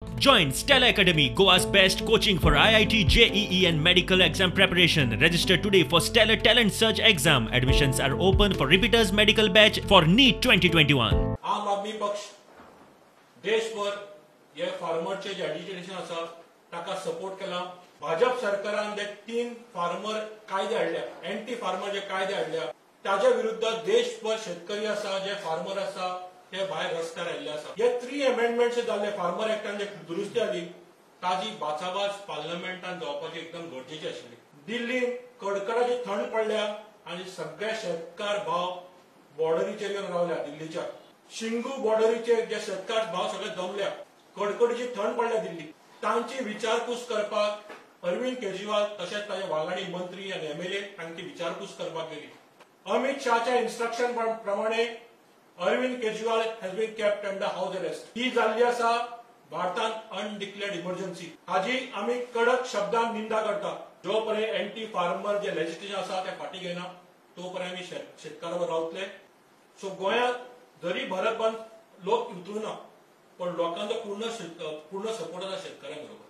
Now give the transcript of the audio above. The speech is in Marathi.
Join Stella Academy, Goa's best coaching for IIT, JEE and medical exam preparation. Register today for Stellar Talent Search exam. Admissions are open for repeaters medical batch for NEET 2021. आम आदमी पक्ष देशभर हे फार्मरचे जे एजिटेशन आसा ताका सपोर्ट केला। भाजप सरकारान जे 3 फार्मर कायदे हाडल्या, एंटी फार्मर जे कायदे हाडल्या ताच्या विरुद्ध देशभर शेतकरी आसा, जे फार्मर आसा ते भायर रस्त्यार आयिल्ले आसा। हे 3 अमेंडमेंट्स जाल्ले फार्मर एक्टान जे दुरुस्ती जाली ताजी बाचाबाच पार्लमेंटान जावपाची एकदम गरजेची आशिल्ली। दिल्लीत कडकडाची थंड पडल्या आनी सगळे शेतकार भाव बॉर्डरीचेर येवन रावल्या। दिल्लीच्या शिंगू बॉर्डरीचेर जे शेतकार भाव सगळे जमल्या, कडकडीची थंड पडल्या दिल्ली। तांची विचारपूस करपाक अरविंद केजरीवाल तशेंच ताचे वांगडी मंत्री आनी एमएलए तांची विचारपूस करपाक गेली। अमित शाहच्या इन्स्ट्रक्शन प्रमाणे Arvind Kejriwal has been kept under house arrest. ही जाल्ली आसा भारतांत अनडिक्लेअर्ड इमर्जन्सी। हाजी आमी कडक शब्दांत निंदा करता। जो पर्यंत एंटी फार्मर जे लेजिस्लेशन आसा ते फाटी घेना तो पर्यंत आमी शेतकारांवर रावतले। सो गोंयांत जरी भारत बंद लोक उतरूना पण लोकांचो पूर्ण सपोर्ट आसा शेतकऱ्यांक बरोबर।